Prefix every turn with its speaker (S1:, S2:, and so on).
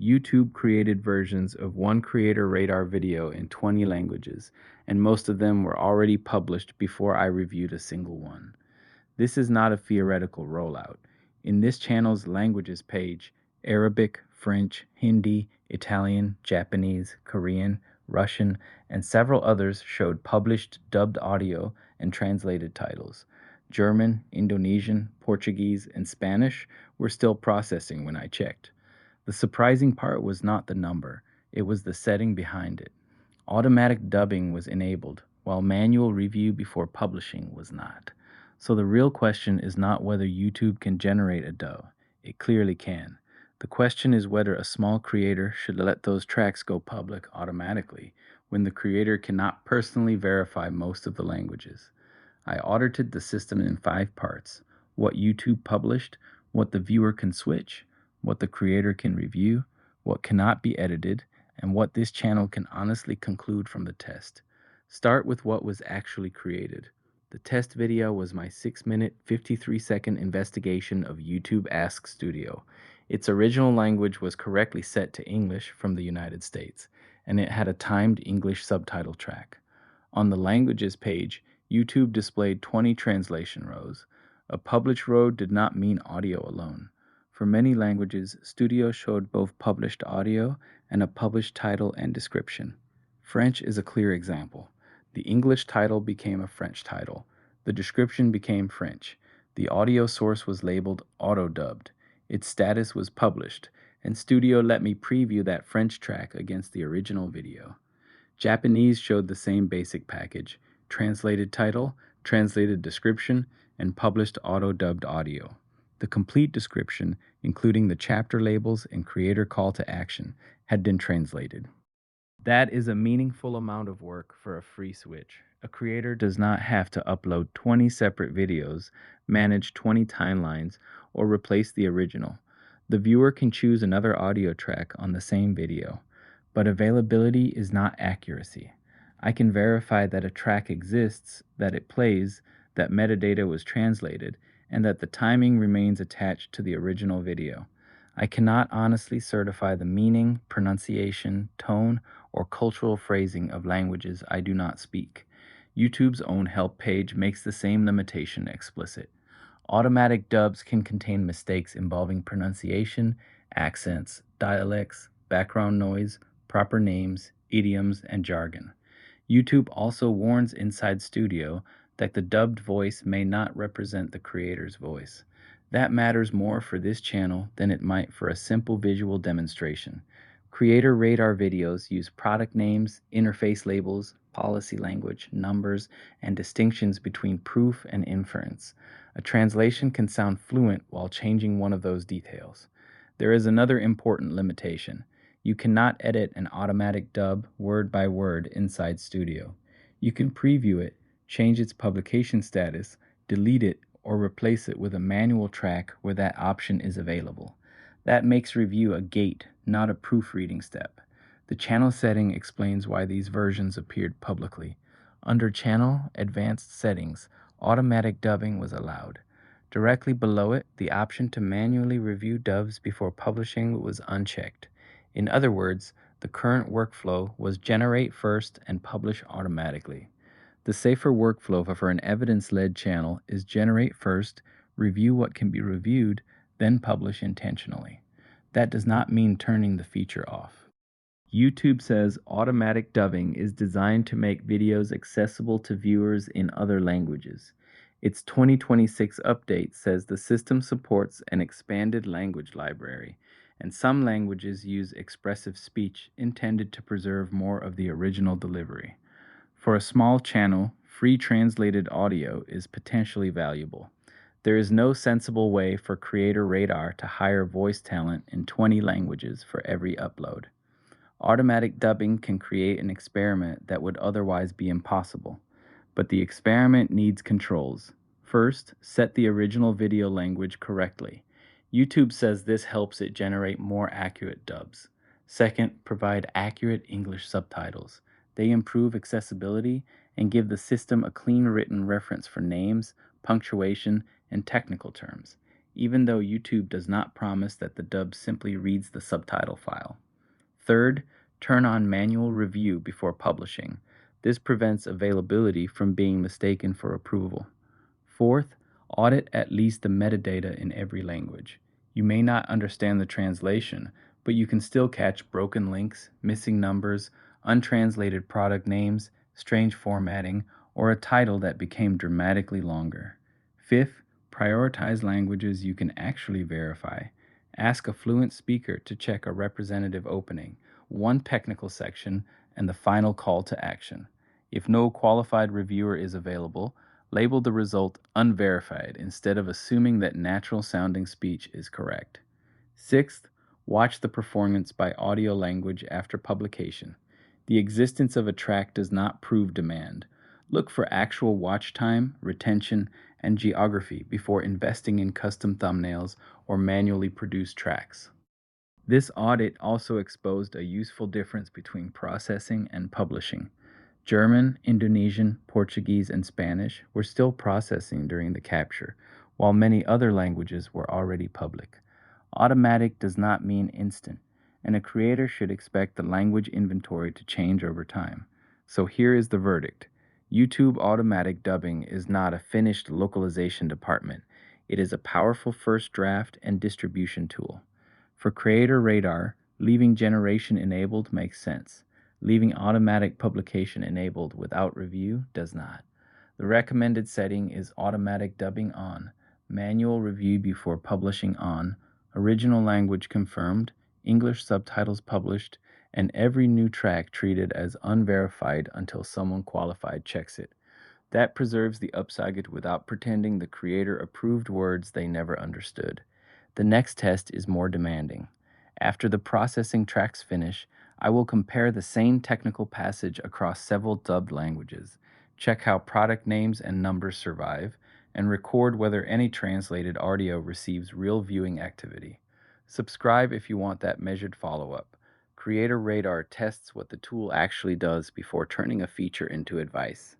S1: YouTube created versions of one CreatorRadar video in 20 languages, and most of them were already published before I reviewed a single one. This is not a theoretical rollout. In this channel's languages page, Arabic, French, Hindi, Italian, Japanese, Korean, Russian, and several others showed published dubbed audio and translated titles. German, Indonesian, Portuguese, and Spanish were still processing when I checked. The surprising part was not the number, it was the setting behind it. Automatic dubbing was enabled, while manual review before publishing was not. So the real question is not whether YouTube can generate a dub. It clearly can. The question is whether a small creator should let those tracks go public automatically when the creator cannot personally verify most of the languages. I audited the system in 5 parts: what YouTube published, what the viewer can switch, what the creator can review, what cannot be edited, and what this channel can honestly conclude from the test. Start with what was actually created. The test video was my 6-minute, 53-second investigation of YouTube Ask Studio. Its original language was correctly set to English from the United States, and it had a timed English subtitle track. On the Languages page, YouTube displayed 20 translation rows. A published row did not mean audio alone. For many languages, Studio showed both published audio and a published title and description. French is a clear example. The English title became a French title. The description became French. The audio source was labeled auto-dubbed. Its status was published, and Studio let me preview that French track against the original video. Japanese showed the same basic package: translated title, translated description, and published auto-dubbed audio. The complete description, including the chapter labels and creator call to action, had been translated. That is a meaningful amount of work for a free switch. A creator does not have to upload 20 separate videos, manage 20 timelines, or replace the original. The viewer can choose another audio track on the same video. But availability is not accuracy. I can verify that a track exists, that it plays, that metadata was translated, and that the timing remains attached to the original video. I cannot honestly certify the meaning, pronunciation, tone, or cultural phrasing of languages I do not speak. YouTube's own help page makes the same limitation explicit. Automatic dubs can contain mistakes involving pronunciation, accents, dialects, background noise, proper names, idioms, and jargon. YouTube also warns Inside Studio that the dubbed voice may not represent the creator's voice. That matters more for this channel than it might for a simple visual demonstration. CreatorRadar videos use product names, interface labels, policy language, numbers, and distinctions between proof and inference. A translation can sound fluent while changing one of those details. There is another important limitation. You cannot edit an automatic dub word by word inside Studio. You can preview it, change its publication status, delete it, or replace it with a manual track where that option is available. That makes review a gate, not a proofreading step. The channel setting explains why these versions appeared publicly. Under Channel Advanced Settings, automatic dubbing was allowed. Directly below it, the option to manually review dubs before publishing was unchecked. In other words, the current workflow was generate first and publish automatically. The safer workflow for an evidence-led channel is generate first, review what can be reviewed, then publish intentionally. That does not mean turning the feature off. YouTube says automatic dubbing is designed to make videos accessible to viewers in other languages. Its 2026 update says the system supports an expanded language library, and some languages use expressive speech intended to preserve more of the original delivery. For a small channel, free translated audio is potentially valuable. There is no sensible way for CreatorRadar to hire voice talent in 20 languages for every upload. Automatic dubbing can create an experiment that would otherwise be impossible, but the experiment needs controls. First, set the original video language correctly. YouTube says this helps it generate more accurate dubs. Second, provide accurate English subtitles. They improve accessibility and give the system a clean written reference for names, punctuation, and technical terms. even though YouTube does not promise that the dub simply reads the subtitle file. Third, turn on manual review before publishing. This prevents availability from being mistaken for approval. Fourth, audit at least the metadata in every language. You may not understand the translation, but you can still catch broken links, missing numbers, untranslated product names, strange formatting, or a title that became dramatically longer. Fifth, prioritize languages you can actually verify. Ask a fluent speaker to check a representative opening, one technical section, and the final call to action. If no qualified reviewer is available, label the result unverified instead of assuming that natural sounding speech is correct. Sixth, watch the performance by audio language after publication. The existence of a track does not prove demand. Look for actual watch time, retention, and geography before investing in custom thumbnails or manually produced tracks. This audit also exposed a useful difference between processing and publishing. German, Indonesian, Portuguese, and Spanish were still processing during the capture, while many other languages were already public. Automatic does not mean instant, and a creator should expect the language inventory to change over time. So here is the verdict. YouTube automatic dubbing is not a finished localization department. It is a powerful first draft and distribution tool. For CreatorRadar, leaving generation enabled makes sense. Leaving automatic publication enabled without review does not. The recommended setting is automatic dubbing on, manual review before publishing on, original language confirmed, English subtitles published, and every new track treated as unverified until someone qualified checks it. That preserves the upside without pretending the creator approved words they never understood. The next test is more demanding. After the processing tracks finish, I will compare the same technical passage across several dubbed languages, check how product names and numbers survive, and record whether any translated audio receives real viewing activity. Subscribe if you want that measured follow-up. CreatorRadar tests what the tool actually does before turning a feature into advice.